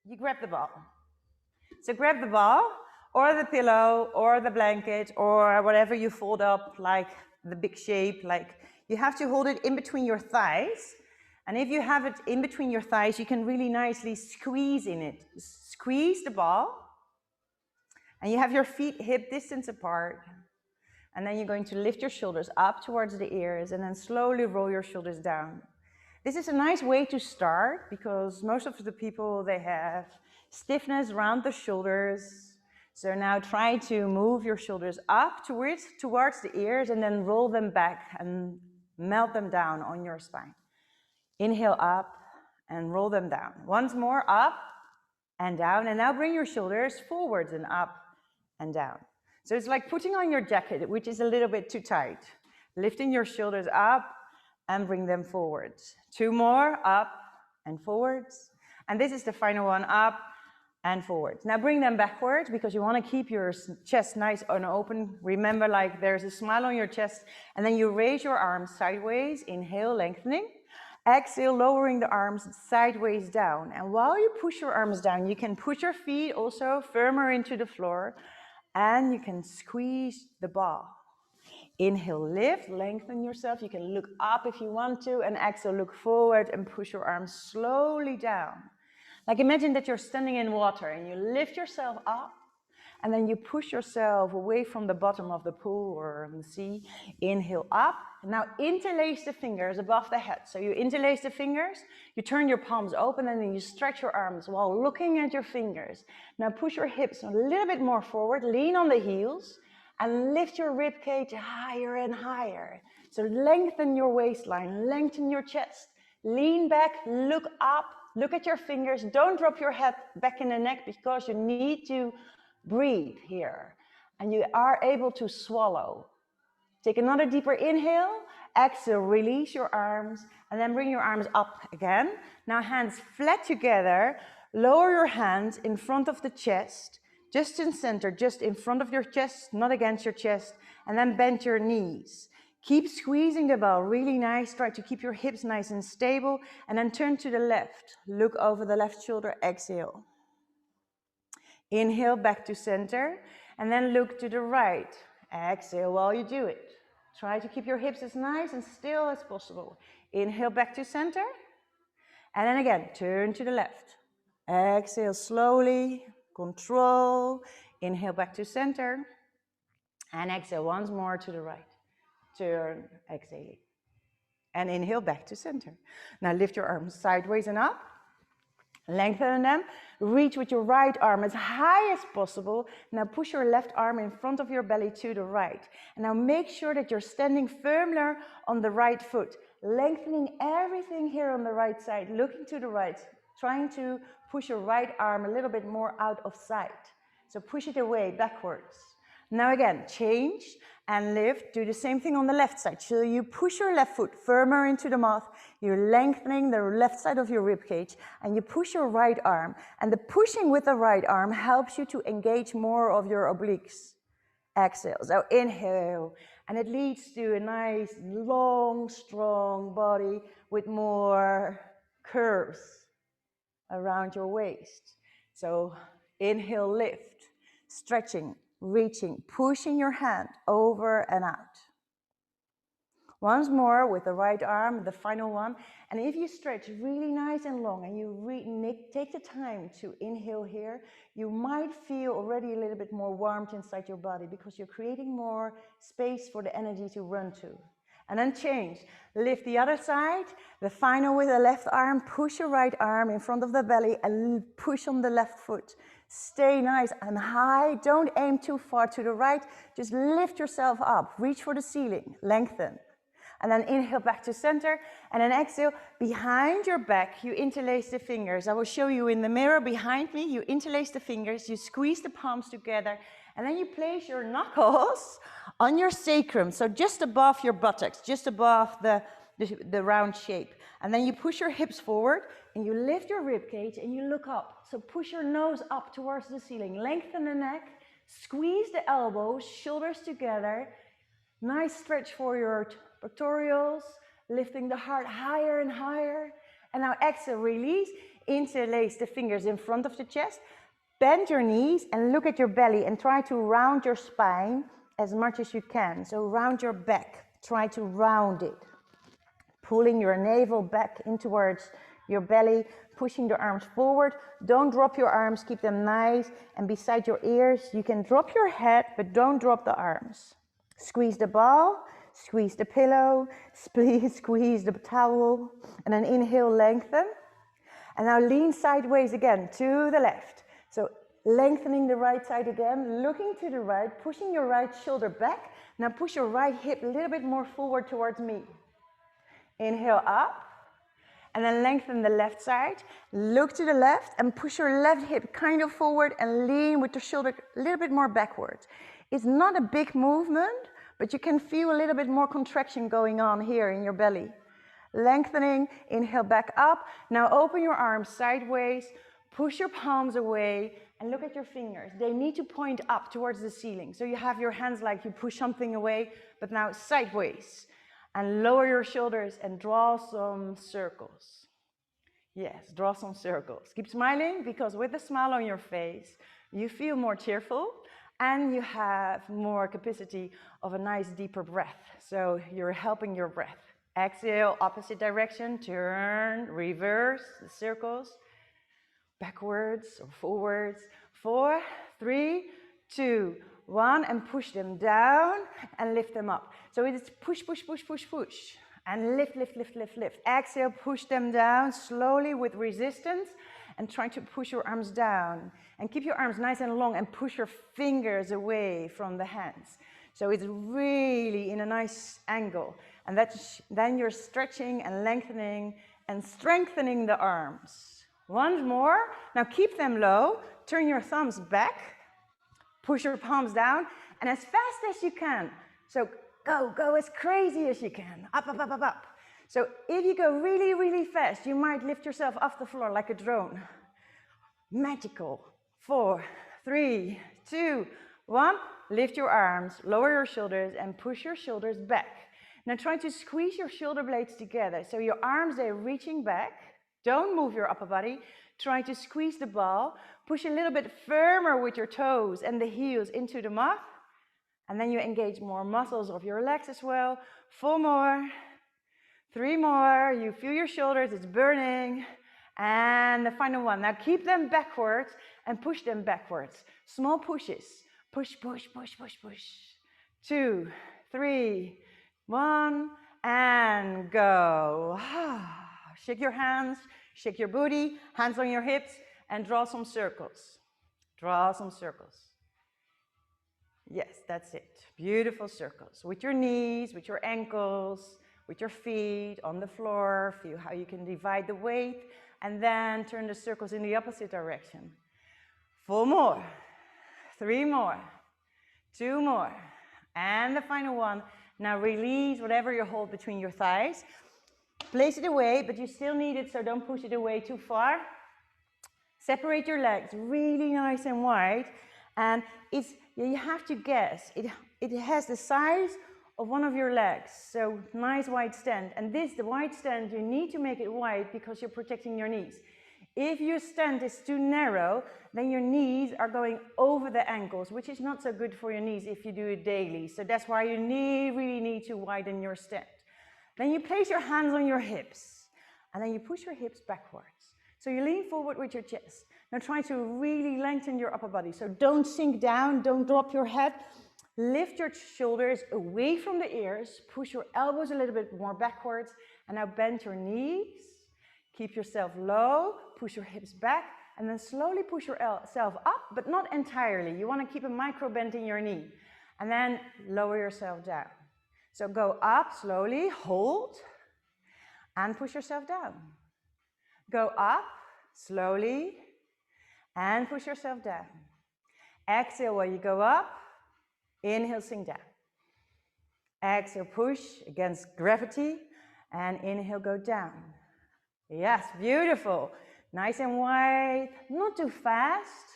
you grab the ball. So grab the ball, or the pillow, or the blanket, or whatever you fold up, like the big shape, like you have to hold it in between your thighs. And if you have it in between your thighs, you can really nicely squeeze in it. Squeeze the ball. And you have your feet hip distance apart. And then you're going to lift your shoulders up towards the ears and then slowly roll your shoulders down. This is a nice way to start because most of the people, they have stiffness around the shoulders. So now try to move your shoulders up towards the ears and then roll them back and melt them down on your spine. Inhale up and roll them down. Once more, up and down. And now bring your shoulders forwards and up and down. So it's like putting on your jacket, which is a little bit too tight. Lifting your shoulders up and bring them forwards. Two more, up and forwards. And this is the final one, up and forwards. Now bring them backwards because you want to keep your chest nice and open. Remember, like there's a smile on your chest. And then you raise your arms sideways. Inhale, lengthening. Exhale, lowering the arms sideways down. And while you push your arms down, you can push your feet also firmer into the floor. And you can squeeze the ball. Inhale, lift, lengthen yourself. You can look up if you want to. And exhale, look forward and push your arms slowly down. Like imagine that you're standing in water and you lift yourself up. And then you push yourself away from the bottom of the pool or the sea. Inhale up. And now interlace the fingers above the head. So you interlace the fingers, you turn your palms open, and then you stretch your arms while looking at your fingers. Now push your hips a little bit more forward, lean on the heels, and lift your rib cage higher and higher. So lengthen your waistline, lengthen your chest. Lean back, look up, look at your fingers. Don't drop your head back in the neck because you need to breathe here. And you are able to swallow. Take another deeper inhale. Exhale, release your arms. And then bring your arms up again. Now hands flat together. Lower your hands in front of the chest. Just in center, just in front of your chest, not against your chest. And then bend your knees. Keep squeezing the ball really nice. Try to keep your hips nice and stable. And then turn to the left. Look over the left shoulder. Exhale. Inhale back to center. And then look to the right. Exhale while you do it. Try to keep your hips as nice and still as possible. Inhale back to center. And then again, turn to the left. Exhale slowly. Control. Inhale back to center. And exhale once more to the right. Turn, exhale. And inhale back to center. Now lift your arms sideways and up. Lengthen them. Reach with your right arm as high as possible. Now push your left arm in front of your belly to the right. And now make sure that you're standing firmly on the right foot. Lengthening everything here on the right side. Looking to the right. Trying to push your right arm a little bit more out of sight. So push it away backwards. Now again, change and lift. Do the same thing on the left side. So you push your left foot firmer into the mat. You're lengthening the left side of your rib cage. And you push your right arm. And the pushing with the right arm helps you to engage more of your obliques. Exhale. So inhale. And it leads to a nice, long, strong body with more curves around your waist. So inhale, lift. Stretching. Reaching, pushing your hand over and out. Once more with the right arm, the final one. And if you stretch really nice and long and you take the time to inhale here, you might feel already a little bit more warmth inside your body because you're creating more space for the energy to run to. And then change. Lift the other side. The final with the left arm. Push your right arm in front of the belly and push on the left foot. Stay nice and high. Don't aim too far to the right. Just lift yourself up. Reach for the ceiling. Lengthen. And then inhale back to center. And then exhale. Behind your back, you interlace the fingers. I will show you in the mirror behind me. You interlace the fingers. You squeeze the palms together. And then you place your knuckles on your sacrum. So just above your buttocks. Just above the round shape. And then you push your hips forward. And you lift your rib cage and you look up. So push your nose up towards the ceiling. Lengthen the neck. Squeeze the elbows, shoulders together. Nice stretch for your pectorals. Lifting the heart higher and higher. And now exhale, release. Interlace the fingers in front of the chest. Bend your knees and look at your belly and try to round your spine as much as you can. So round your back, try to round it. Pulling your navel back in towards your belly, pushing the arms forward. Don't drop your arms, keep them nice and beside your ears. You can drop your head, but don't drop the arms. Squeeze the ball, squeeze the pillow, squeeze the towel, and then inhale, lengthen. And now lean sideways again to the left. So lengthening the right side again, looking to the right, pushing your right shoulder back. Now push your right hip a little bit more forward towards me. Inhale up, and then lengthen the left side. Look to the left and push your left hip kind of forward and lean with the shoulder a little bit more backwards. It's not a big movement, but you can feel a little bit more contraction going on here in your belly. Lengthening, inhale back up. Now open your arms sideways, push your palms away and look at your fingers. They need to point up towards the ceiling. So you have your hands like you push something away, but now sideways. And lower your shoulders and draw some circles. Yes, draw some circles. Keep smiling because with a smile on your face, you feel more cheerful and you have more capacity of a nice deeper breath. So you're helping your breath. Exhale, opposite direction, turn, reverse the circles. Backwards or forwards. 4, 3, 2, 1, and push them down and lift them up. So it's push, push, push, push, push. And lift, lift, lift, lift, lift. Exhale, push them down slowly with resistance and try to push your arms down. And keep your arms nice and long and push your fingers away from the hands. So it's really in a nice angle. And then you're stretching and lengthening and strengthening the arms. Once more. Now keep them low. Turn your thumbs back. Push your palms down and as fast as you can. So go as crazy as you can. Up, up, up, up, up. So if you go really, really fast, you might lift yourself off the floor like a drone. Magical. 4, 3, 2, 1. Lift your arms, lower your shoulders and push your shoulders back. Now try to squeeze your shoulder blades together. So your arms, they're reaching back. Don't move your upper body. Try to squeeze the ball. Push a little bit firmer with your toes and the heels into the mat. And then you engage more muscles of your legs as well. 4 more. 3 more. You feel your shoulders, it's burning. And the final one. Now keep them backwards and push them backwards. Small pushes. Push, push, push, push, push. 2, 3, 1, and go. Shake your hands, shake your booty, hands on your hips, and draw some circles. Draw some circles. Yes, that's it. Beautiful circles. With your knees, with your ankles, with your feet on the floor. Feel how you can divide the weight, and then turn the circles in the opposite direction. 4 more. 3 more. 2 more. And the final one. Now release whatever you hold between your thighs. Place it away, but you still need it, so don't push it away too far. Separate your legs really nice and wide. And you have to guess, it has the size of one of your legs. So nice wide stand. And the wide stand, you need to make it wide because you're protecting your knees. If your stand is too narrow, then your knees are going over the ankles, which is not so good for your knees if you do it daily. So that's why you really need to widen your stand. Then you place your hands on your hips, and then you push your hips backwards. So you lean forward with your chest. Now try to really lengthen your upper body. So don't sink down, don't drop your head. Lift your shoulders away from the ears, push your elbows a little bit more backwards, and now bend your knees. Keep yourself low, push your hips back, and then slowly push yourself up, but not entirely. You want to keep a micro bend in your knee. And then lower yourself down. So go up slowly, hold, and push yourself down. Go up slowly, and push yourself down. Exhale while you go up. Inhale, sink down. Exhale, push against gravity, and inhale, go down. Yes, beautiful. Nice and wide, not too fast.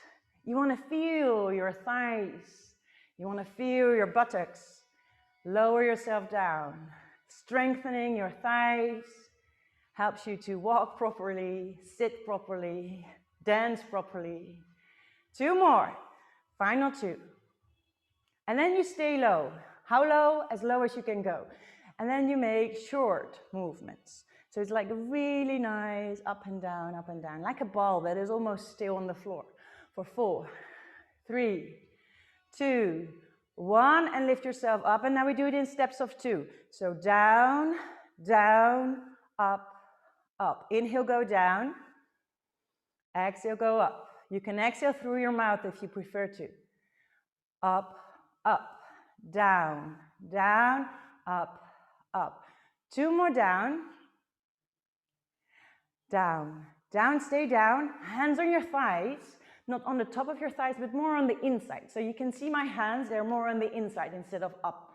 You want to feel your thighs. You want to feel your buttocks. Lower yourself down, strengthening your thighs. Helps you to walk properly, sit properly, dance properly. 2 more, final 2. And then you stay low. How low? As low as you can go. And then you make short movements. So it's like a really nice up and down, like a ball that is almost still on the floor. For 4, 3, 2, 1, and lift yourself up. And now we do it in steps of 2. So down, down, up, up. Inhale, go down. Exhale, go up. You can exhale through your mouth if you prefer to. Up, up, down, down, up, up. 2 more down. Down, down, stay down. Hands on your thighs. Not on the top of your thighs, but more on the inside. So you can see my hands, they're more on the inside instead of up.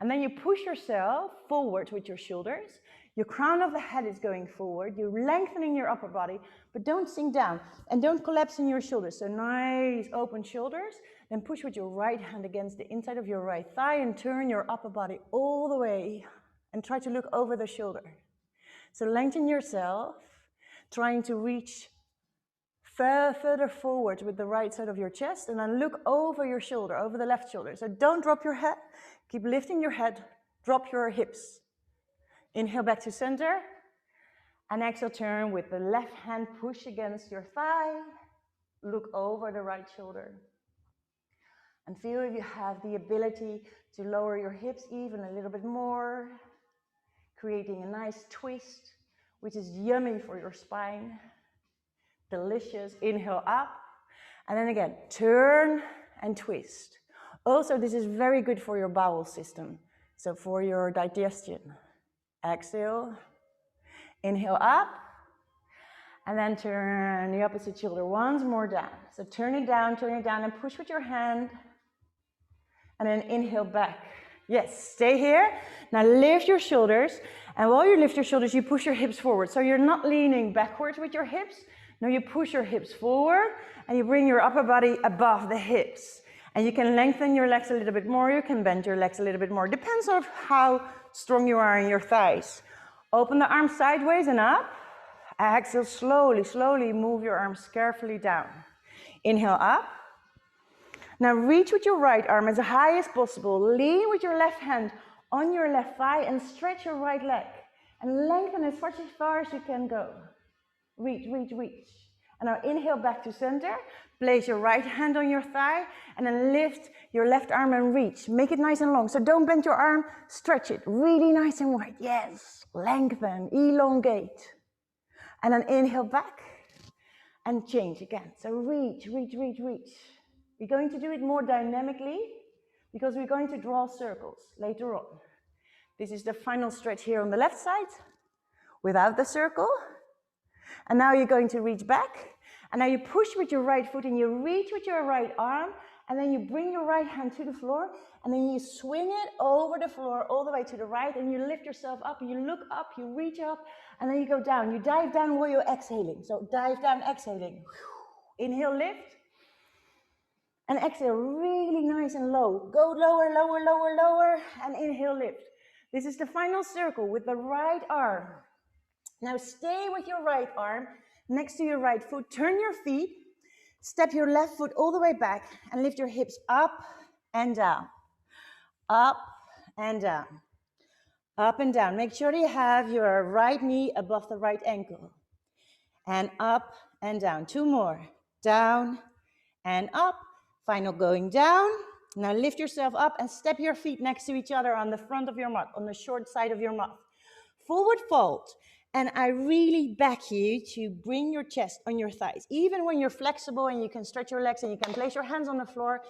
And then you push yourself forward with your shoulders. Your crown of the head is going forward. You're lengthening your upper body, but don't sink down. And don't collapse in your shoulders. So nice open shoulders. Then push with your right hand against the inside of your right thigh and turn your upper body all the way. And try to look over the shoulder. So lengthen yourself, trying to reach further forward with the right side of your chest, and then look over your shoulder, over the left shoulder. So don't drop your head, keep lifting your head, drop your hips. Inhale back to center, and exhale, turn with the left hand, push against your thigh, look over the right shoulder. And feel if you have the ability to lower your hips even a little bit more, creating a nice twist, which is yummy for your spine. Delicious. Inhale up, and then again turn and twist. Also, this is very good for your bowel system, so for your digestion. Exhale, inhale up, and then turn the opposite shoulder once more down. So turn it down, and push with your hand, and then inhale back. Yes, stay here. Now lift your shoulders, and while you lift your shoulders, you push your hips forward. So you're not leaning backwards with your hips. No, you push your hips forward, and you bring your upper body above the hips. And you can lengthen your legs a little bit more, you can bend your legs a little bit more. Depends on how strong you are in your thighs. Open the arms sideways and up. Exhale, slowly, slowly move your arms carefully down. Inhale up. Now reach with your right arm as high as possible. Lean with your left hand on your left thigh and stretch your right leg. And lengthen as far as you can go. Reach, reach, reach. And now inhale back to center. Place your right hand on your thigh and then lift your left arm and reach. Make it nice and long. So don't bend your arm, stretch it really nice and wide. Yes, lengthen, elongate. And then inhale back and change again. So reach, reach, reach, reach. We're going to do it more dynamically because we're going to draw circles later on. This is the final stretch here on the left side without the circle. And now you're going to reach back. And now you push with your right foot and you reach with your right arm. And then you bring your right hand to the floor. And then you swing it over the floor all the way to the right. And you lift yourself up. And you look up, you reach up. And then you go down. You dive down while you're exhaling. So dive down, exhaling. Inhale, lift. And exhale, really nice and low. Go lower, lower, lower, lower. And inhale, lift. This is the final circle with the right arm. Now stay with your right arm next to your right foot. Turn your feet. Step your left foot all the way back and lift your hips up and down. Up and down. Up and down. Make sure you have your right knee above the right ankle. And up and down. 2 more. Down and up. Final going down. Now lift yourself up and step your feet next to each other on the front of your mat, on the short side of your mat. Forward fold. And I really back you to bring your chest on your thighs. Even when you're flexible and you can stretch your legs and you can place your hands on the floor,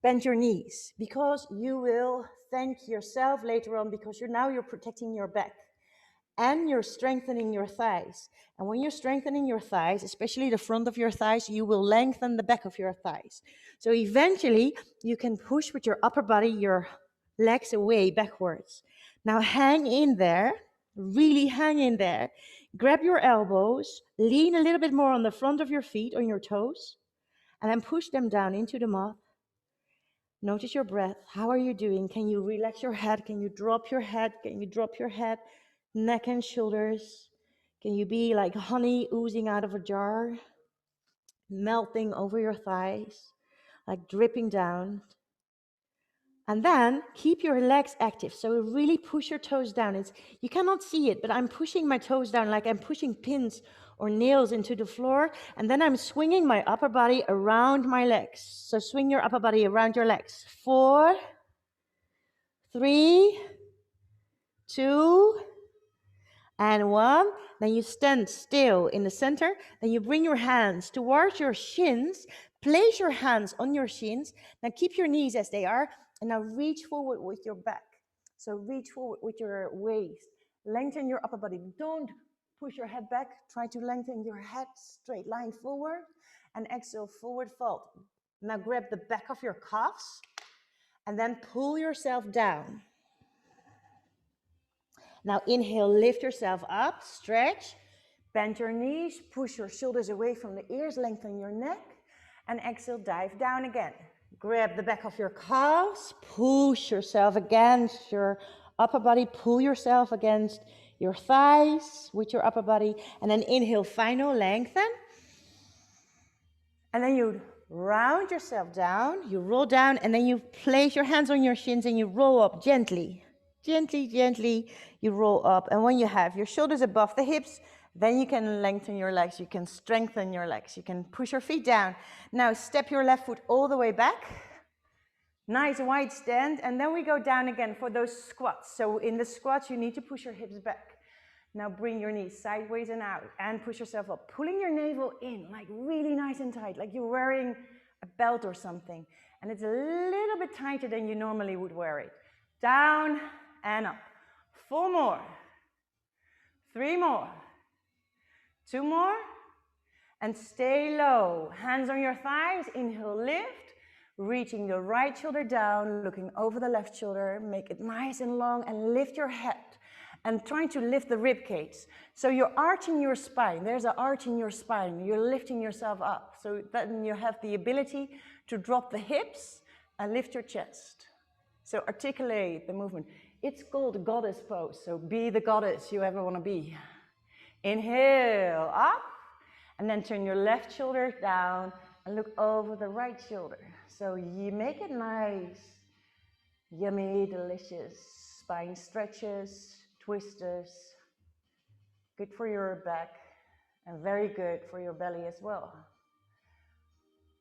bend your knees. Because you will thank yourself later on because you're protecting your back. And you're strengthening your thighs. And when you're strengthening your thighs, especially the front of your thighs, you will lengthen the back of your thighs. So eventually, you can push with your upper body, your legs away backwards. Now hang in there. Really hang in there. Grab your elbows, lean a little bit more on the front of your feet, on your toes, and then push them down into the mat. Notice your breath. How are you doing? Can you relax your head? Can you drop your head? Can you drop your head? Neck and shoulders. Can you be like honey oozing out of a jar, melting over your thighs, like dripping down? And then keep your legs active. So really push your toes down. You cannot see it, but I'm pushing my toes down like I'm pushing pins or nails into the floor. And then I'm swinging my upper body around my legs. So swing your upper body around your legs. 4, 3, 2, and 1. Then you stand still in the center. Then you bring your hands towards your shins. Place your hands on your shins. Now keep your knees as they are. And now reach forward with your back. So reach forward with your waist. Lengthen your upper body. Don't push your head back. Try to lengthen your head, straight line forward. And exhale, forward fold. Now grab the back of your calves. And then pull yourself down. Now inhale, lift yourself up, stretch. Bend your knees, push your shoulders away from the ears, lengthen your neck. And exhale, dive down again. Grab the back of your calves, push yourself against your upper body, pull yourself against your thighs with your upper body, and then inhale, final lengthen. And then you round yourself down, you roll down, and then you place your hands on your shins and you roll up gently. Gently, gently, you roll up. And when you have your shoulders above the hips, then you can lengthen your legs, you can strengthen your legs, you can push your feet down. Now step your left foot all the way back. Nice wide stand, and then we go down again for those squats. So in the squats, you need to push your hips back. Now bring your knees sideways and out, and push yourself up, pulling your navel in, like really nice and tight, like you're wearing a belt or something. And it's a little bit tighter than you normally would wear it. Down and up. 4 more. 3 more. 2 more. And stay low. Hands on your thighs. Inhale, lift. Reaching the right shoulder down, looking over the left shoulder. Make it nice and long and lift your head. And trying to lift the rib cage. So you're arching your spine. There's an arch in your spine. You're lifting yourself up. So then you have the ability to drop the hips and lift your chest. So articulate the movement. It's called goddess pose. So be the goddess you ever want to be. Inhale, up. And then turn your left shoulder down and look over the right shoulder. So you make it nice. Yummy, delicious. Spine stretches, twisters. Good for your back and very good for your belly as well.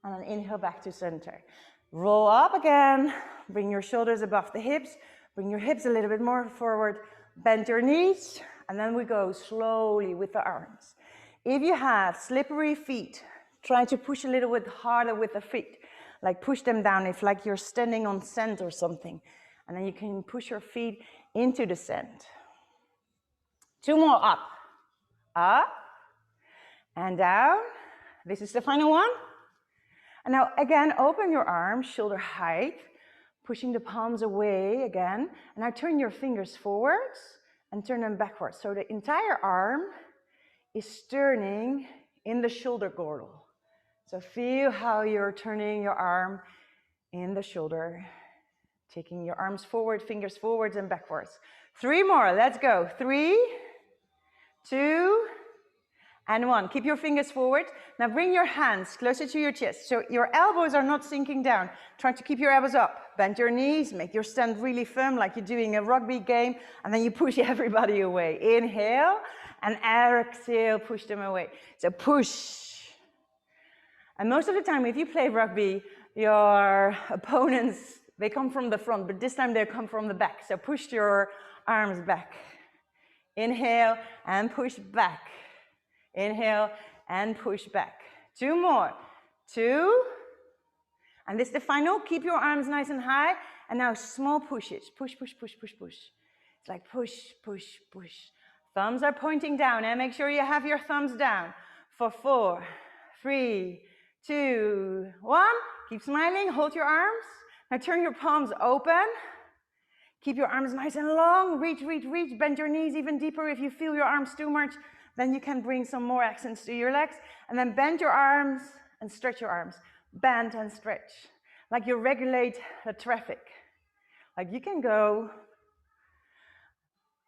And then inhale back to center. Roll up again. Bring your shoulders above the hips. Bring your hips a little bit more forward. Bend your knees. And then we go slowly with the arms. If you have slippery feet, try to push a little bit harder with the feet. Like push them down if like you're standing on sand or something. And then you can push your feet into the sand. 2 more up. Up. And down. This is the final one. And now again, open your arms, shoulder height. Pushing the palms away again. And now turn your fingers forwards and turn them backwards. So the entire arm is turning in the shoulder girdle. So feel how you're turning your arm in the shoulder. Taking your arms forward, fingers forwards and backwards. 3 more, let's go. 3, 2, and 1. Keep your fingers forward. Now bring your hands closer to your chest. So your elbows are not sinking down. Try to keep your elbows up. Bend your knees, make your stand really firm like you're doing a rugby game. And then you push everybody away. Inhale and exhale, push them away. So push. And most of the time, if you play rugby, your opponents, they come from the front, but this time they come from the back. So push your arms back. Inhale and push back. Inhale and push back. 2 more. 2. And this is the final. Keep your arms nice and high. And now small pushes. Push, push, push, push, push. It's like push, push, push. Thumbs are pointing down. And make sure you have your thumbs down. For 4, 3, 2, 1. Keep smiling. Hold your arms. Now turn your palms open. Keep your arms nice and long. Reach, reach, reach. Bend your knees even deeper. If you feel your arms too much, then you can bring some more accents to your legs. And then bend your arms and stretch your arms. Bend and stretch. Like you regulate the traffic. Like you can go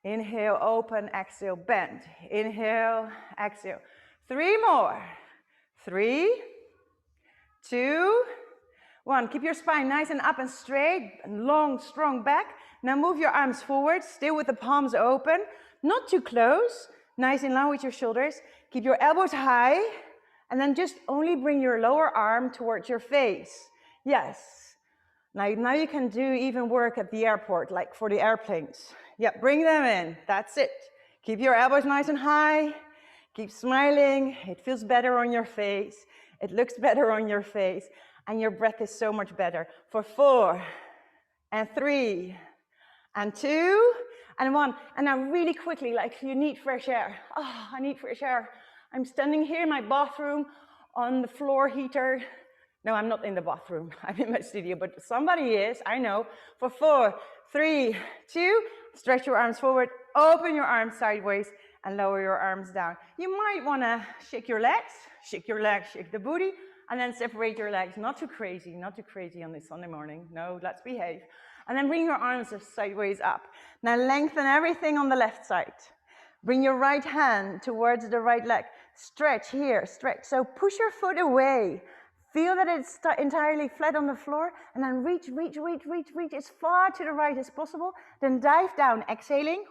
Inhale, open, exhale, bend. Inhale, exhale. 3 more. 3, 2, 1. Keep your spine nice and up and straight, and long, strong back. Now move your arms forward, still with the palms open, not too close, nice in line with your shoulders. Keep your elbows high, and then just only bring your lower arm towards your face. Yes. Now you can do even work at the airport, like for the airplanes. Yeah, bring them in. That's it. Keep your elbows nice and high. Keep smiling. It feels better on your face. It looks better on your face. And your breath is so much better. For 4, and 3, and 2, and 1. And now really quickly, like you need fresh air. Oh, I need fresh air. I'm standing here in my bathroom on the floor heater. No, I'm not in the bathroom. I'm in my studio, but somebody is, I know. For 4, 3, 2, stretch your arms forward, open your arms sideways, and lower your arms down. You might want to shake your legs, shake the booty, and then separate your legs. Not too crazy on this Sunday morning. No, let's behave. And then bring your arms sideways up. Now lengthen everything on the left side. Bring your right hand towards the right leg. Stretch here, stretch. So push your foot away. Feel that it's entirely flat on the floor, and then reach as far to the right as possible. Then dive down, exhaling.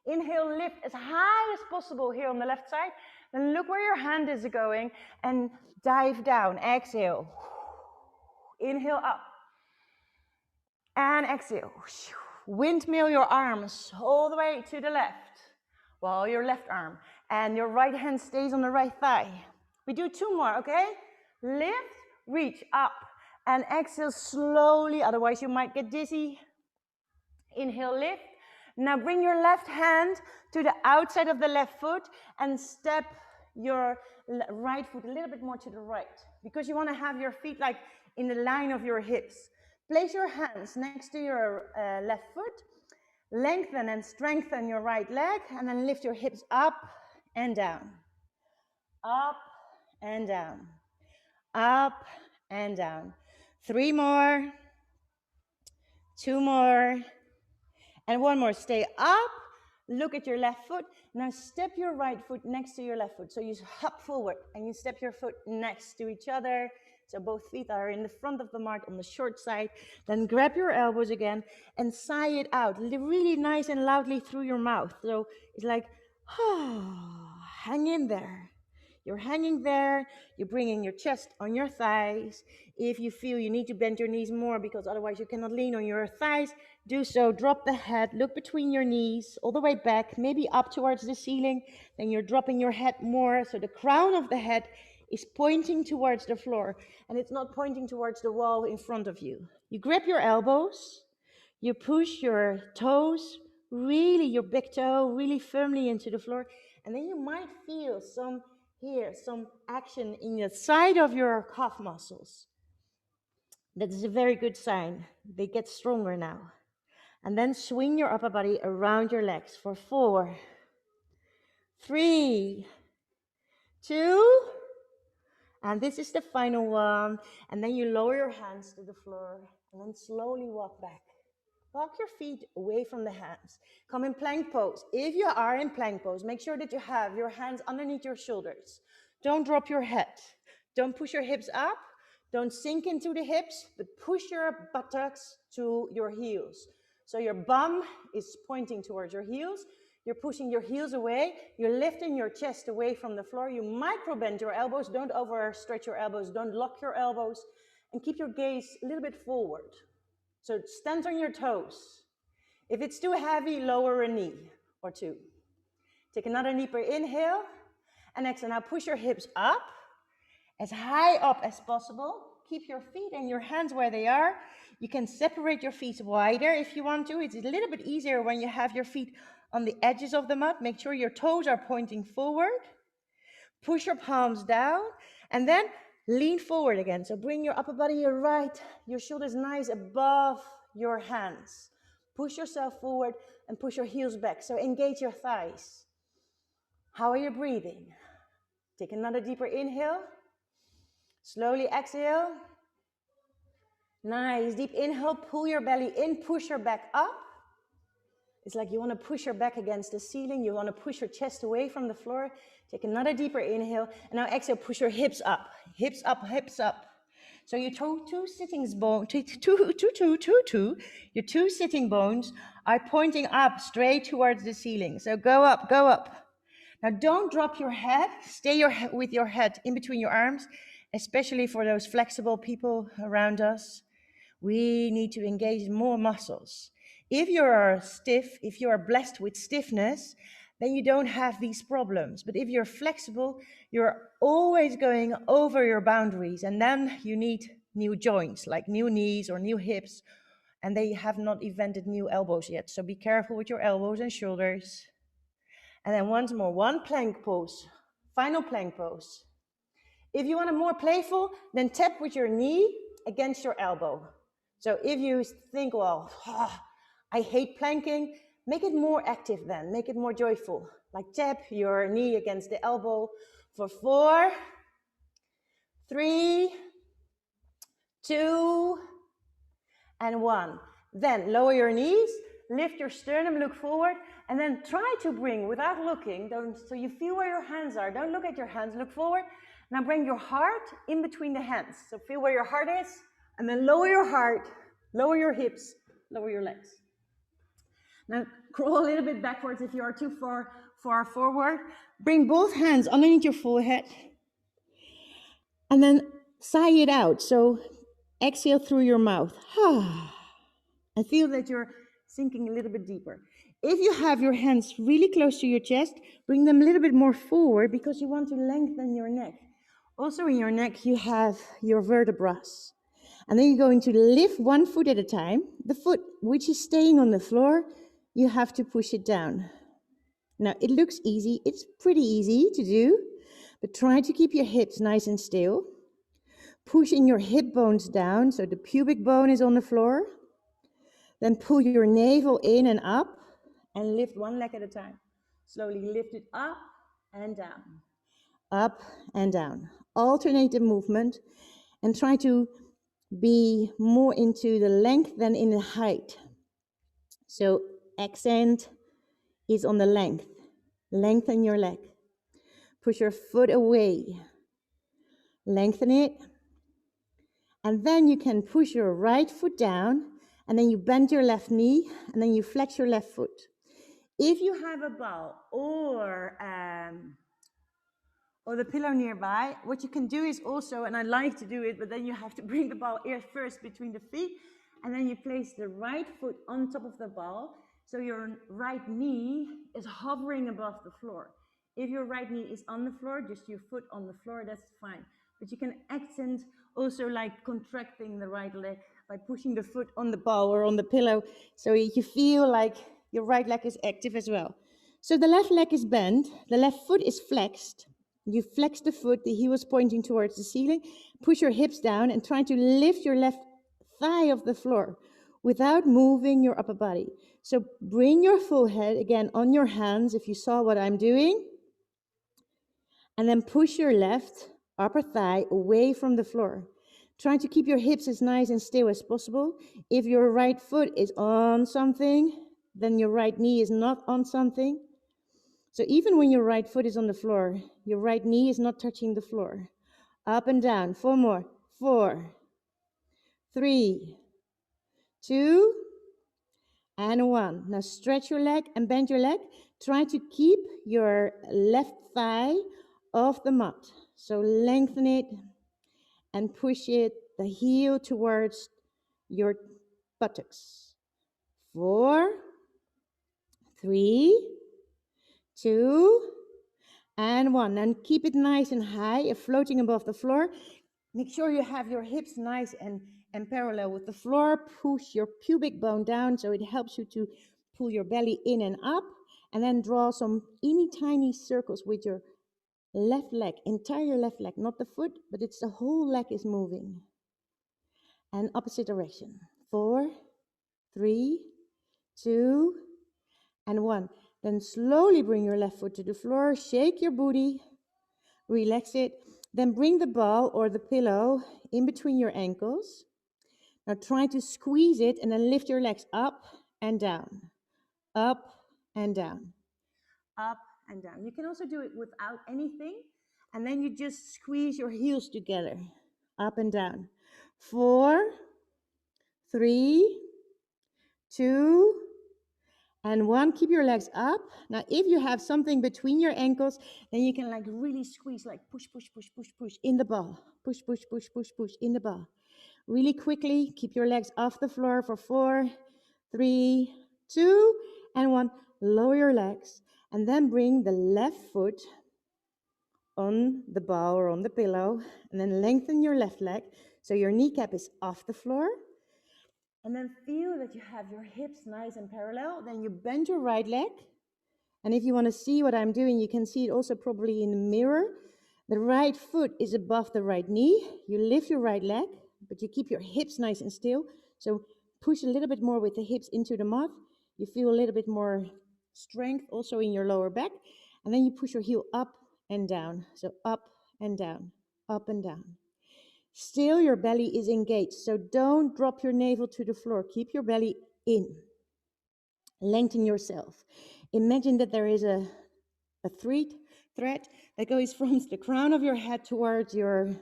Inhale, lift as high as possible here on the left side. Then look where your hand is going and dive down, exhale. Inhale up. And exhale. Windmill your arms all the way to the left. While your left arm and your right hand stays on the right thigh. We do 2 more, okay? Lift, reach up, and exhale slowly, otherwise you might get dizzy. Inhale, lift. Now bring your left hand to the outside of the left foot and step your right foot a little bit more to the right, because you want to have your feet like in the line of your hips. Place your hands next to your left foot, lengthen and strengthen your right leg, and then lift your hips up and down. Up and down. Up and down. 3 more. 2 more. And 1 more. Stay up. Look at your left foot. Now step your right foot next to your left foot. So you hop forward and you step your foot next to each other. So both feet are in the front of the mat on the short side. Then grab your elbows again and sigh it out really nice and loudly through your mouth. So it's like, hang in there. You're hanging there, you're bringing your chest on your thighs. If you feel you need to bend your knees more because otherwise you cannot lean on your thighs, do so. Drop the head, look between your knees, all the way back, maybe up towards the ceiling. Then you're dropping your head more, so the crown of the head is pointing towards the floor, and it's not pointing towards the wall in front of you. You grab your elbows, you push your toes, really your big toe, really firmly into the floor, and then you might feel some action in the side of your calf muscles. That is a very good sign. They get stronger now. And then swing your upper body around your legs for 4, 3, 2, and this is the final one. And then you lower your hands to the floor and then slowly walk back. Walk your feet away from the hands. Come in plank pose. If you are in plank pose, make sure that you have your hands underneath your shoulders. Don't drop your head. Don't push your hips up. Don't sink into the hips, but push your buttocks to your heels. So your bum is pointing towards your heels. You're pushing your heels away. You're lifting your chest away from the floor. You micro bend your elbows. Don't overstretch your elbows. Don't lock your elbows. And keep your gaze a little bit forward. So stand on your toes. If it's too heavy, lower a knee or 2. Take another deeper inhale and exhale. Now push your hips up, as high up as possible. Keep your feet and your hands where they are. You can separate your feet wider if you want to. It's a little bit easier when you have your feet on the edges of the mat. Make sure your toes are pointing forward. Push your palms down and then lean forward again. So bring your upper body, your shoulders nice above your hands. Push yourself forward and push your heels back. So engage your thighs. How are you breathing? Take another deeper inhale. Slowly exhale. Nice. Deep inhale. Pull your belly in. Push your back up. It's like you want to push your back against the ceiling. You want to push your chest away from the floor. Take another deeper inhale. And now exhale, push your hips up. Hips up, hips up. So your two sitting bones are pointing up straight towards the ceiling. So go up, go up. Now don't drop your head. Stay with your head in between your arms, especially for those flexible people around us. We need to engage more muscles. If you are stiff, if you are blessed with stiffness, then you don't have these problems. But if you're flexible, you're always going over your boundaries, and then you need new joints, like new knees or new hips, and they have not invented new elbows yet. So be careful with your elbows and shoulders. And then once more, one plank pose, final plank pose. If you want a more playful, then tap with your knee against your elbow. So if you think, well, I hate planking, make it more active then, make it more joyful. Like tap your knee against the elbow for 4, 3, 2, and 1. Then lower your knees, lift your sternum, look forward, and then try to bring, without looking, so you feel where your hands are. Don't look at your hands, look forward. Now bring your heart in between the hands. So feel where your heart is, and then lower your heart, lower your hips, lower your legs. Now crawl a little bit backwards if you are too far forward. Bring both hands underneath your forehead. And then sigh it out. So exhale through your mouth. And feel that you're sinking a little bit deeper. If you have your hands really close to your chest, bring them a little bit more forward because you want to lengthen your neck. Also in your neck, you have your vertebrae. And then you're going to lift one foot at a time. The foot which is staying on the floor, you have to push it down. Now, it looks easy. It's pretty easy to do, but try to keep your hips nice and still. Pushing your hip bones down, so the pubic bone is on the floor. Then pull your navel in and up, and lift one leg at a time. Slowly lift it up and down. Up and down. Alternate the movement, and try to be more into the length than in the height. So accent is on the length. Lengthen your leg. Push your foot away. Lengthen it. And then you can push your right foot down, and then you bend your left knee, and then you flex your left foot. If you have a ball or the pillow nearby, what you can do is also, and I like to do it, but then you have to bring the ball ear first between the feet, and then you place the right foot on top of the ball, so your right knee is hovering above the floor. If your right knee is on the floor, just your foot on the floor, that's fine. But you can accent also like contracting the right leg by pushing the foot on the ball or on the pillow, so you feel like your right leg is active as well. So the left leg is bent, the left foot is flexed. You flex the foot, the heel is pointing towards the ceiling. Push your hips down and try to lift your left thigh off the floor without moving your upper body. So bring your full head again on your hands if you saw what I'm doing. And then push your left upper thigh away from the floor. Try to keep your hips as nice and still as possible. If your right foot is on something, then your right knee is not on something. So even when your right foot is on the floor, your right knee is not touching the floor. Up and down. 4 more. 4, 3, 2, and 1. Now stretch your leg and bend your leg. Try to keep your left thigh off the mat. So lengthen it and push it, the heel towards your buttocks. 4, 3, 2, and 1. And keep it nice and high, floating above the floor. Make sure you have your hips nice and parallel with the floor. Push your pubic bone down so it helps you to pull your belly in and up. And then draw some teeny tiny circles with your left leg, entire left leg, not the foot, but it's the whole leg is moving. And opposite direction. 4, 3, 2, and 1. Then slowly bring your left foot to the floor, shake your booty, relax it. Then bring the ball or the pillow in between your ankles. Now try to squeeze it and then lift your legs up and down. up and down, up and down. You can also do it without anything, and then you just squeeze your heels together, up and down. 4, 3, 2, and 1. Keep your legs up. Now, if you have something between your ankles, then you can like really squeeze, like push, push, push, push, push in the ball. Push, push, push, push, push in the ball. Really quickly, keep your legs off the floor for 4, 3, 2, and 1. Lower your legs, and then bring the left foot on the ball or on the pillow, and then lengthen your left leg so your kneecap is off the floor. And then feel that you have your hips nice and parallel. Then you bend your right leg. And if you want to see what I'm doing, you can see it also probably in the mirror. The right foot is above the right knee. You lift your right leg, but you keep your hips nice and still. So push a little bit more with the hips into the mat. You feel a little bit more strength also in your lower back. And then you push your heel up and down. So up and down, up and down. Still, your belly is engaged, so don't drop your navel to the floor. Keep your belly in. Lengthen yourself. Imagine that there is a thread that goes from the crown of your head towards your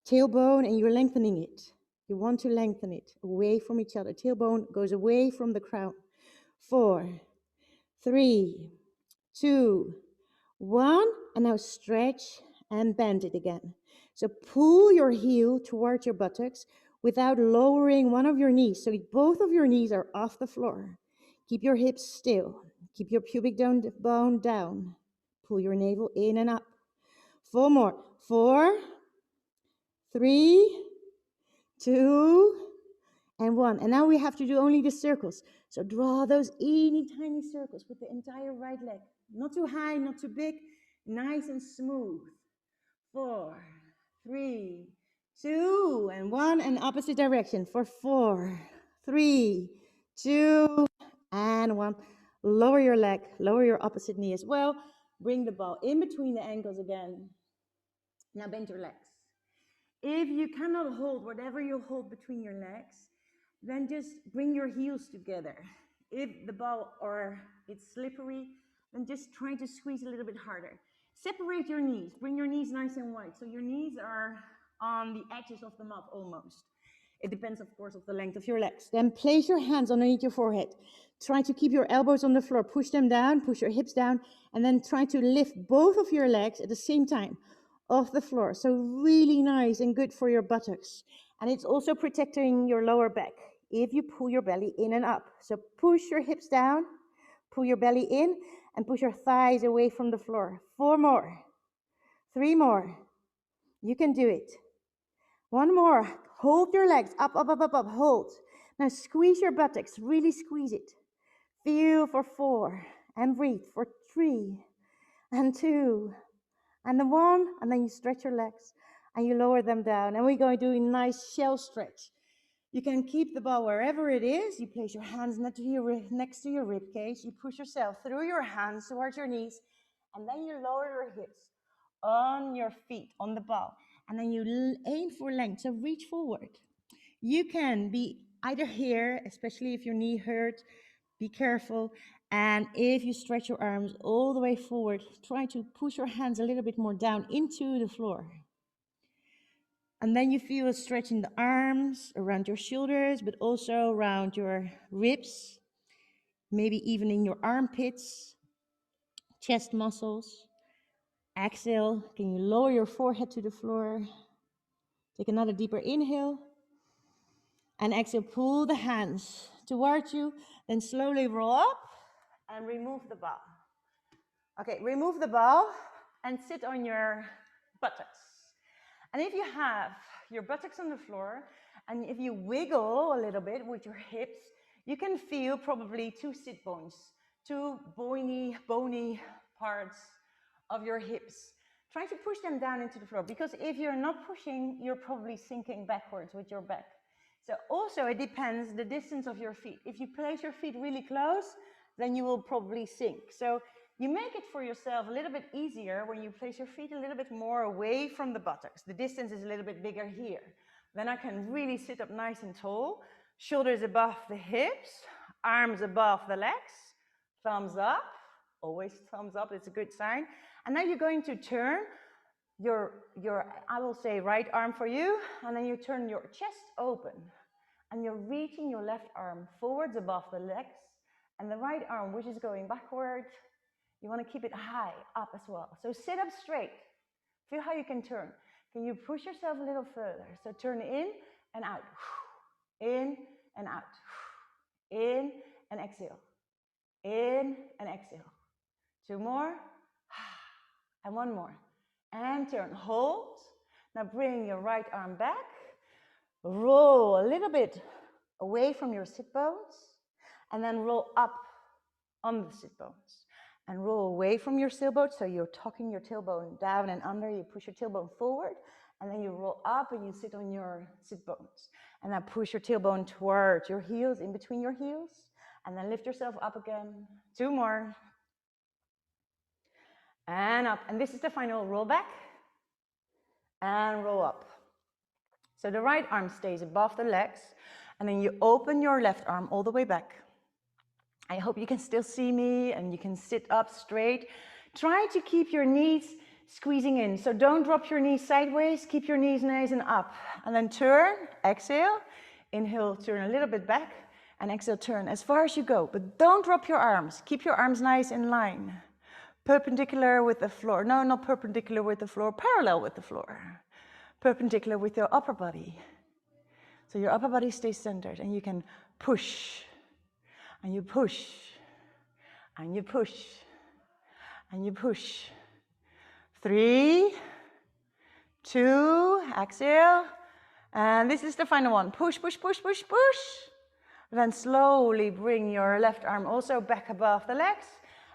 tailbone, and you're lengthening it. You want to lengthen it away from each other. Tailbone goes away from the crown. 4, 3, 2, 1, and now stretch and bend it again. So pull your heel towards your buttocks without lowering one of your knees. So both of your knees are off the floor. Keep your hips still. Keep your pubic bone down. Pull your navel in and up. 4 more. 4, 3, 2, and 1. And now we have to do only the circles. So draw those teeny tiny circles with the entire right leg. Not too high, not too big. Nice and smooth. 4, 3, 2, and 1, and opposite direction for 4, 3, 2, and 1. Lower your leg, lower your opposite knee as well. Bring the ball in between the ankles again. Now bend your legs. If you cannot hold whatever you hold between your legs, then just bring your heels together. If the ball or it's slippery, then just try to squeeze a little bit harder. Separate your knees. Bring your knees nice and wide. So your knees are on the edges of the mat almost. It depends, of course, of the length of your legs. Then place your hands underneath your forehead. Try to keep your elbows on the floor. Push them down, push your hips down, and then try to lift both of your legs at the same time off the floor. So really nice and good for your buttocks. And it's also protecting your lower back if you pull your belly in and up. So push your hips down, pull your belly in, and push your thighs away from the floor. 4 more. 3 more. You can do it. 1 more. Hold your legs up, up, up, up, up. Hold. Now squeeze your buttocks. Really squeeze it. Feel for 4. And breathe for 3 and 2 and the 1. And then you stretch your legs and you lower them down. And we're going to do a nice shell stretch. You can keep the ball wherever it is. You place your hands next to your rib cage. You push yourself through your hands towards your knees. And then you lower your hips on your feet, on the ball. And then you aim for length. So reach forward. You can be either here, especially if your knee hurts. Be careful. And if you stretch your arms all the way forward, try to push your hands a little bit more down into the floor. And then you feel a stretch in the arms, around your shoulders, but also around your ribs, maybe even in your armpits, chest muscles. Exhale. Can you lower your forehead to the floor? Take another deeper inhale. And exhale, pull the hands towards you, then slowly roll up and remove the ball. Okay, remove the ball and sit on your buttocks. And if you have your buttocks on the floor, and if you wiggle a little bit with your hips, you can feel probably 2 sit bones, 2 bony parts of your hips. Try to push them down into the floor, because if you're not pushing, you're probably sinking backwards with your back. So also it depends the distance of your feet. If you place your feet really close, then you will probably sink. So you make it for yourself a little bit easier when you place your feet a little bit more away from the buttocks. The distance is a little bit bigger here. Then I can really sit up nice and tall, shoulders above the hips, arms above the legs, thumbs up, always thumbs up, it's a good sign. And now you're going to turn your, I will say right arm for you, and then you turn your chest open. And you're reaching your left arm forwards above the legs, and the right arm, which is going backward, you want to keep it high up as well. So sit up straight. Feel how you can turn. Can you push yourself a little further? So turn in and out. In and out. In and exhale. In and exhale. 2 more. And 1 more. And turn. Hold. Now bring your right arm back. Roll a little bit away from your sit bones. And then roll up on the sit bones. And roll away from your tailbone, so you're tucking your tailbone down and under, you push your tailbone forward, and then you roll up and you sit on your sit bones. And then push your tailbone towards your heels, in between your heels, and then lift yourself up again. 2 more. And up. And this is the final roll back. And roll up. So the right arm stays above the legs, and then you open your left arm all the way back. I hope you can still see me and you can sit up straight. Try to keep your knees squeezing in. So don't drop your knees sideways. Keep your knees nice and up. And then turn, exhale. Inhale, turn a little bit back. And exhale, turn as far as you go. But don't drop your arms. Keep your arms nice in line. Perpendicular with the floor. No, not perpendicular with the floor. Parallel with the floor. Perpendicular with your upper body. So your upper body stays centered. And you can push. And you push, and you push, and you push. 3, 2, exhale. And this is the final one. Push, push, push, push, push. Then slowly bring your left arm also back above the legs.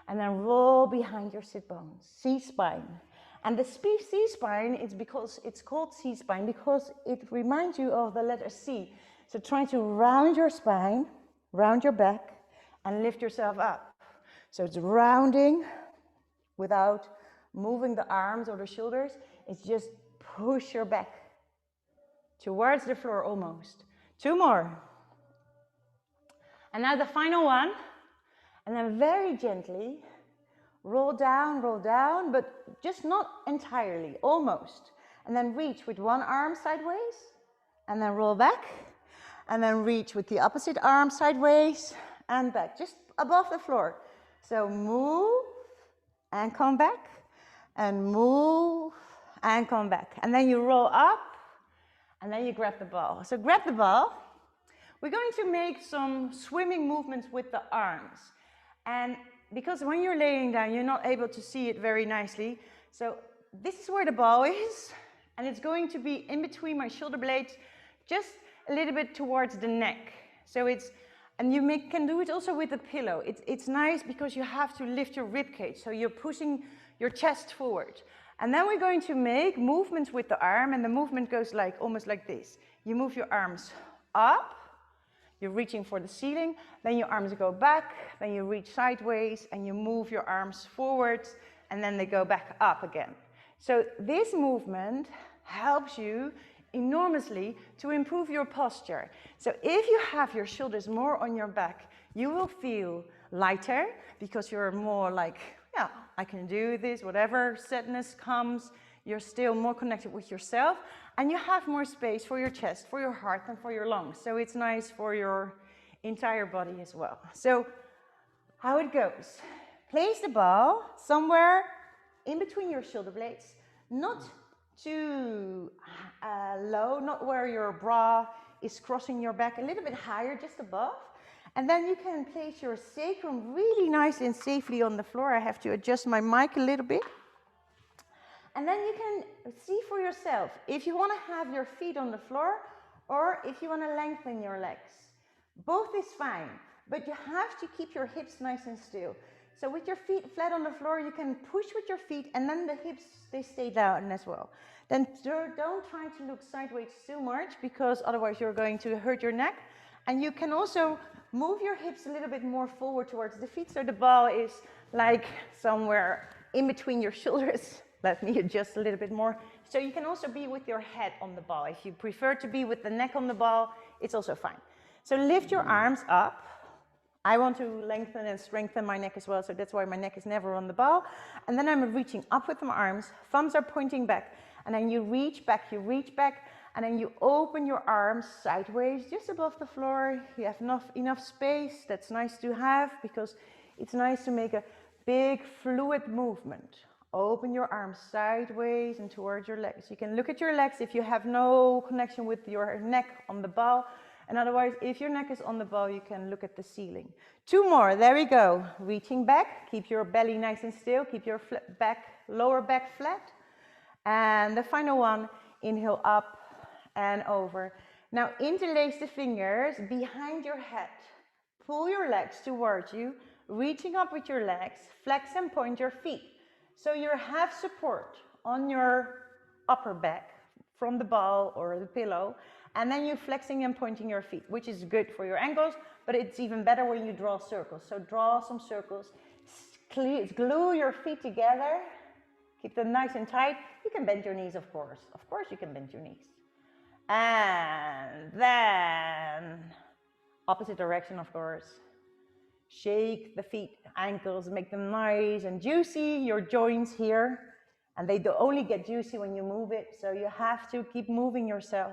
And then roll behind your sit bones. C-spine. And the C-spine is because it's called C-spine because it reminds you of the letter C. So try to round your spine, round your back, and lift yourself up. So it's rounding without moving the arms or the shoulders. It's just push your back towards the floor almost. 2 more. And now the final one. And then very gently roll down, but just not entirely, almost. And then reach with one arm sideways, and then roll back. And then reach with the opposite arm sideways, and back, just above the floor. So move and come back, and move and come back. And then you roll up, and then you grab the ball. So grab the ball. We're going to make some swimming movements with the arms. And because when you're laying down, you're not able to see it very nicely. So this is where the ball is, and it's going to be in between my shoulder blades, just a little bit towards the neck. So it's, and you can do it also with a pillow. It's nice because you have to lift your rib cage, so you're pushing your chest forward. And then we're going to make movements with the arm, and the movement goes like almost like this. You move your arms up, you're reaching for the ceiling, then your arms go back, then you reach sideways, and you move your arms forwards, and then they go back up again. So this movement helps you enormously to improve your posture. So if you have your shoulders more on your back, you will feel lighter because you're more like, yeah, I can do this, whatever sadness comes, you're still more connected with yourself, and you have more space for your chest, for your heart, and for your lungs. So it's nice for your entire body as well. So how it goes, place the ball somewhere in between your shoulder blades, not too low, not where your bra is crossing your back, a little bit higher, just above. And then you can place your sacrum really nicely and safely on the floor. I have to adjust my mic a little bit. And then you can see for yourself if you want to have your feet on the floor or if you want to lengthen your legs. Both is fine, but you have to keep your hips nice and still. So with your feet flat on the floor, you can push with your feet, and then the hips, they stay down as well. Then don't try to look sideways too much, because otherwise you're going to hurt your neck. And you can also move your hips a little bit more forward towards the feet, so the ball is like somewhere in between your shoulders. Let me adjust a little bit more. So you can also be with your head on the ball. If you prefer to be with the neck on the ball, it's also fine. So lift your arms up, I want to lengthen and strengthen my neck as well, so that's why my neck is never on the ball. And then I'm reaching up with my arms, thumbs are pointing back, and then you reach back, and then you open your arms sideways, just above the floor. You have enough space. That's nice to have, because it's nice to make a big fluid movement. Open your arms sideways and towards your legs. You can look at your legs if you have no connection with your neck on the ball. And otherwise, if your neck is on the ball, you can look at the ceiling. 2 more, there we go. Reaching back, keep your belly nice and still, keep your lower back flat. And the final one, inhale up and over. Now interlace the fingers behind your head. Pull your legs towards you, reaching up with your legs, flex and point your feet. So you have support on your upper back from the ball or the pillow, and then you're flexing and pointing your feet, which is good for your ankles, but it's even better when you draw circles. So draw some circles, glue your feet together, keep them nice and tight. You can bend your knees, of course. Of course you can bend your knees. And then opposite direction, of course. Shake the feet, ankles, make them nice and juicy, your joints here. And they only get juicy when you move it, so you have to keep moving yourself.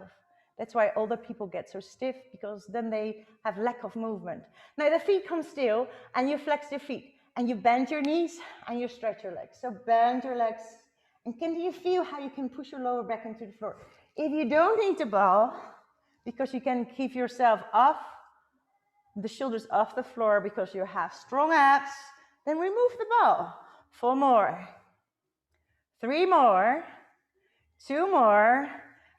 That's why older people get so stiff, because then they have lack of movement. Now the feet come still, and you flex your feet, and you bend your knees, and you stretch your legs. So bend your legs, and can you feel how you can push your lower back into the floor? If you don't need the ball, because you can keep yourself off, the shoulders off the floor, because you have strong abs, then remove the ball. 4 more. 3 more, 2 more,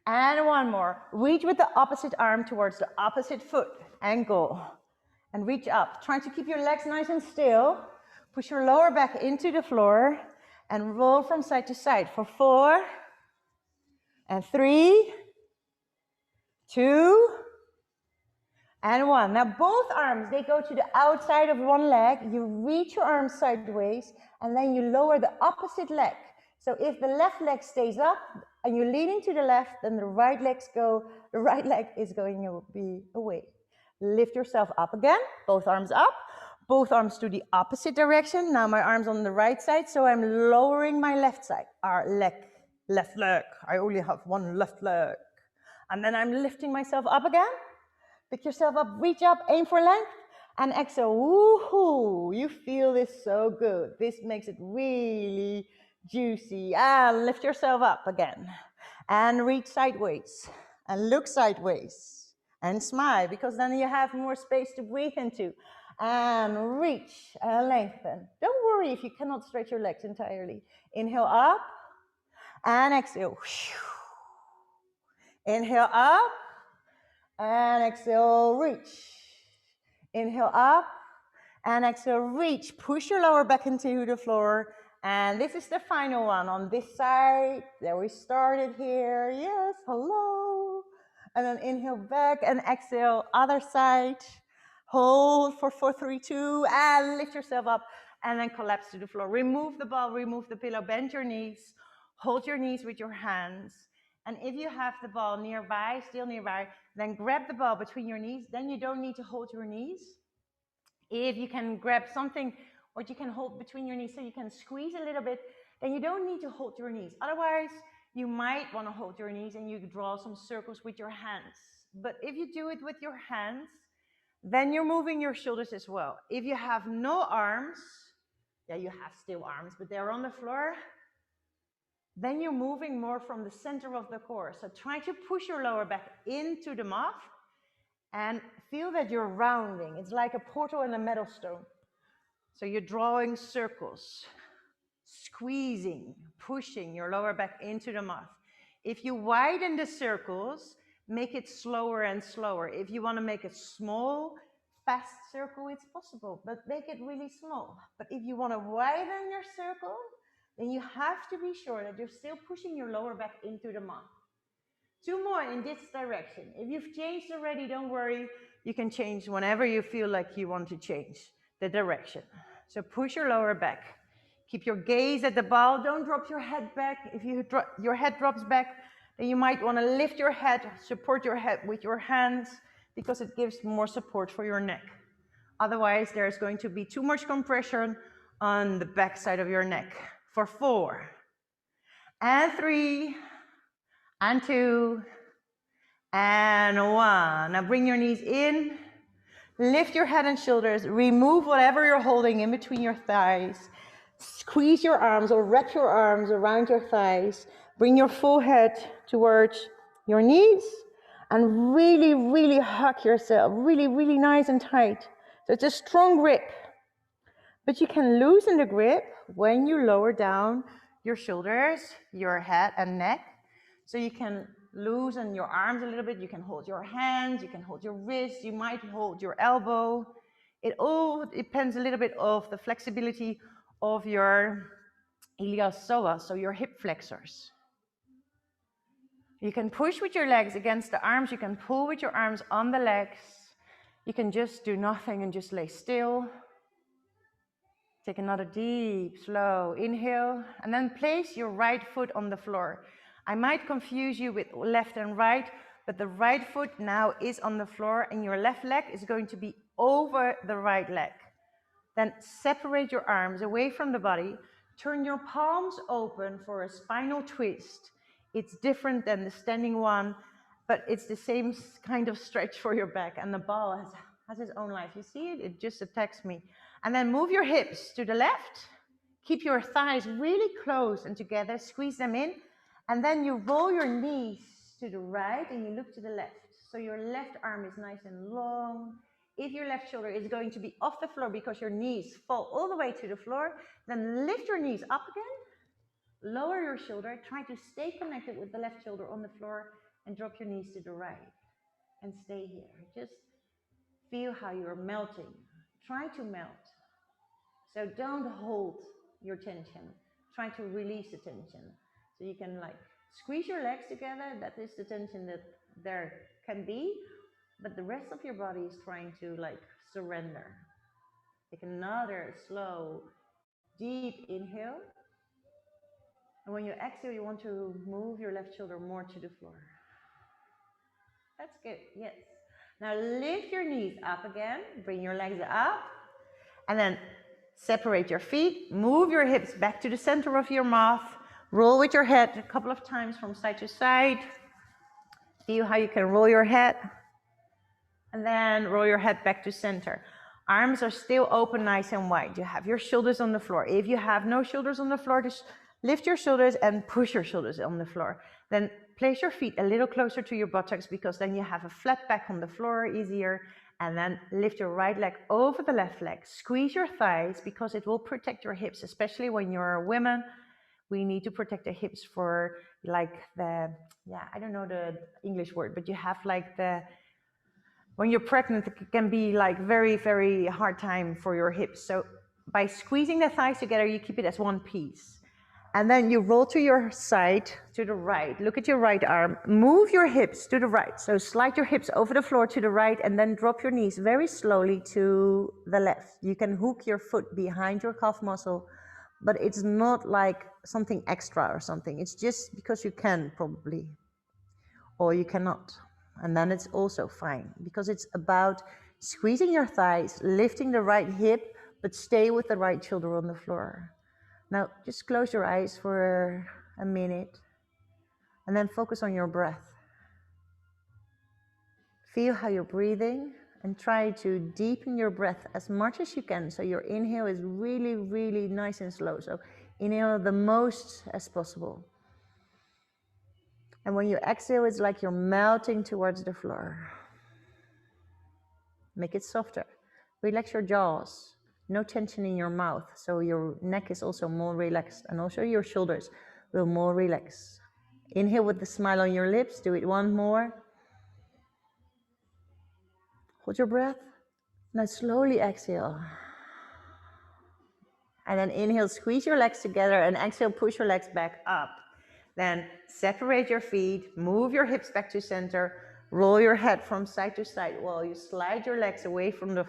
and 1 more. Reach with the opposite arm towards the opposite foot, ankle, and reach up. Try to keep your legs nice and still. Push your lower back into the floor and roll from side to side for 4, and 3, 2, and 1. Now both arms, they go to the outside of one leg. You reach your arms sideways, and then you lower the opposite leg. So if the left leg stays up and you're leaning to the left, then the right leg is going to be away. Lift yourself up again, both arms up, both arms to the opposite direction. Now my arm's on the right side, so I'm lowering my left leg. I only have one left leg. And then I'm lifting myself up again. Pick yourself up, reach up, aim for length, and exhale. Woohoo! You feel this so good. This makes it really juicy. And lift yourself up again. And reach sideways. And look sideways. And smile, because then you have more space to breathe into. And reach and lengthen. Don't worry if you cannot stretch your legs entirely. Inhale up. And exhale. Inhale up. And exhale, reach. Inhale up. And exhale, reach. Push your lower back into the floor. And this is the final one on this side. There we started here. Yes, hello. And then inhale back and exhale, other side. Hold for 4, 3, 2, and lift yourself up. And then collapse to the floor. Remove the ball, remove the pillow, bend your knees. Hold your knees with your hands. And if you have the ball nearby, still nearby, then grab the ball between your knees. Then you don't need to hold your knees. If you can grab something what you can hold between your knees so you can squeeze a little bit, then you don't need to hold your knees. Otherwise, you might want to hold your knees and you draw some circles with your hands. But if you do it with your hands, then you're moving your shoulders as well. If you have no arms, yeah, you have still arms, but they're on the floor, then you're moving more from the center of the core. So try to push your lower back into the mat and feel that you're rounding. It's like a portal in a metal stone. So you're drawing circles, squeezing, pushing your lower back into the mat. If you widen the circles, make it slower and slower. If you want to make a small, fast circle, it's possible, but make it really small. But if you want to widen your circle, then you have to be sure that you're still pushing your lower back into the mat. 2 more in this direction. If you've changed already, don't worry. You can change whenever you feel like you want to change the direction. So push your lower back. Keep your gaze at the ball. Don't drop your head back. If your head drops back, then you might want to lift your head, support your head with your hands, because it gives more support for your neck. Otherwise, there's going to be too much compression on the back side of your neck. For 4, and 3, and 2, and 1. Now bring your knees in, lift your head and shoulders, remove whatever you're holding in between your thighs, squeeze your arms or wrap your arms around your thighs, bring your forehead towards your knees, and really, really hug yourself, really, really nice and tight. So it's a strong grip, but you can loosen the grip when you lower down your shoulders, your head and neck. So you can loosen your arms a little bit, you can hold your hands, you can hold your wrists, you might hold your elbow. It all depends a little bit of the flexibility of your iliopsoas, so your hip flexors. You can push with your legs against the arms, you can pull with your arms on the legs. You can just do nothing and just lay still. Take another deep, slow inhale, and then place your right foot on the floor. I might confuse you with left and right, but the right foot now is on the floor and your left leg is going to be over the right leg. Then separate your arms away from the body. Turn your palms open for a spinal twist. It's different than the standing one, but it's the same kind of stretch for your back, and the ball has its own life. You see it? It just attacks me. And then move your hips to the left. Keep your thighs really close and together. Squeeze them in. And then you roll your knees to the right and you look to the left. So your left arm is nice and long. If your left shoulder is going to be off the floor because your knees fall all the way to the floor, then lift your knees up again. Lower your shoulder. Try to stay connected with the left shoulder on the floor and drop your knees to the right. And stay here. Just feel how you're melting. Try to melt. So don't hold your tension. Try to release the tension. So you can like squeeze your legs together. That is the tension that there can be. But the rest of your body is trying to like surrender. Take another slow, deep inhale. And when you exhale, you want to move your left shoulder more to the floor. That's good, yes. Now lift your knees up again. Bring your legs up. And then separate your feet. Move your hips back to the center of your mat. Roll with your head a couple of times from side to side. Feel how you can roll your head. And then roll your head back to center. Arms are still open, nice and wide. You have your shoulders on the floor. If you have no shoulders on the floor, just lift your shoulders and push your shoulders on the floor. Then place your feet a little closer to your buttocks because then you have a flat back on the floor, easier. And then lift your right leg over the left leg. Squeeze your thighs because it will protect your hips, especially when you're a woman. We need to protect the hips for like the, I don't know the English word, but you have like the, when you're pregnant, it can be like very, very hard time for your hips. So by squeezing the thighs together, you keep it as one piece. And then you roll to your side, to the right. Look at your right arm. Move your hips to the right. So slide your hips over the floor to the right and then drop your knees very slowly to the left. You can hook your foot behind your calf muscle, but it's not like something extra or something. It's just because you can probably, or you cannot. And then it's also fine because it's about squeezing your thighs, lifting the right hip, but stay with the right shoulder on the floor. Now, just close your eyes for a minute and then focus on your breath. Feel how you're breathing and try to deepen your breath as much as you can. So your inhale is really, really nice and slow. So inhale the most as possible. And when you exhale, it's like you're melting towards the floor. Make it softer. Relax your jaws. No tension in your mouth, so your neck is also more relaxed, and also your shoulders will more relax. Inhale with the smile on your lips. Do it one more. Hold your breath. Now slowly exhale. And then inhale, squeeze your legs together, and exhale, push your legs back up. Then separate your feet, move your hips back to center, roll your head from side to side while you slide your legs away from the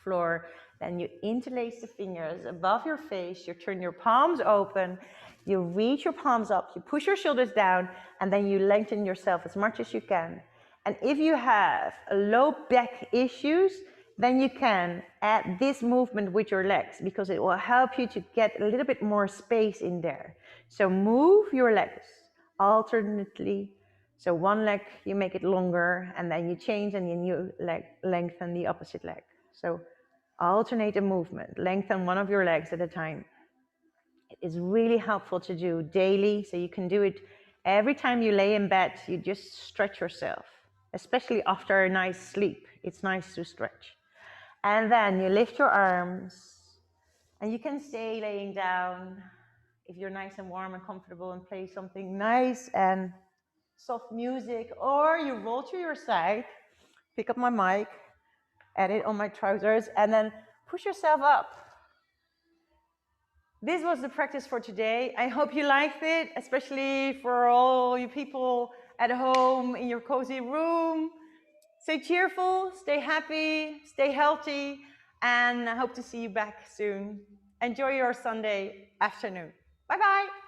floor. Then you interlace the fingers above your face, you turn your palms open, you reach your palms up, you push your shoulders down, and then you lengthen yourself as much as you can. And if you have low back issues, then you can add this movement with your legs because it will help you to get a little bit more space in there. So move your legs alternately. So one leg, you make it longer, and then you change and then you lengthen the opposite leg. So alternate a movement, lengthen one of your legs at a time. It is really helpful to do daily, so you can do it every time you lay in bed. You just stretch yourself, especially after a nice sleep. It's nice to stretch. And then you lift your arms, and you can stay laying down if you're nice and warm and comfortable, and play something nice and soft music, or you roll to your side, pick up my mic, add it on my trousers, and then push yourself up. This was the practice for today. I hope you liked it, especially for all you people at home in your cozy room. Stay cheerful, stay happy, stay healthy, and I hope to see you back soon. Enjoy your Sunday afternoon. Bye-bye.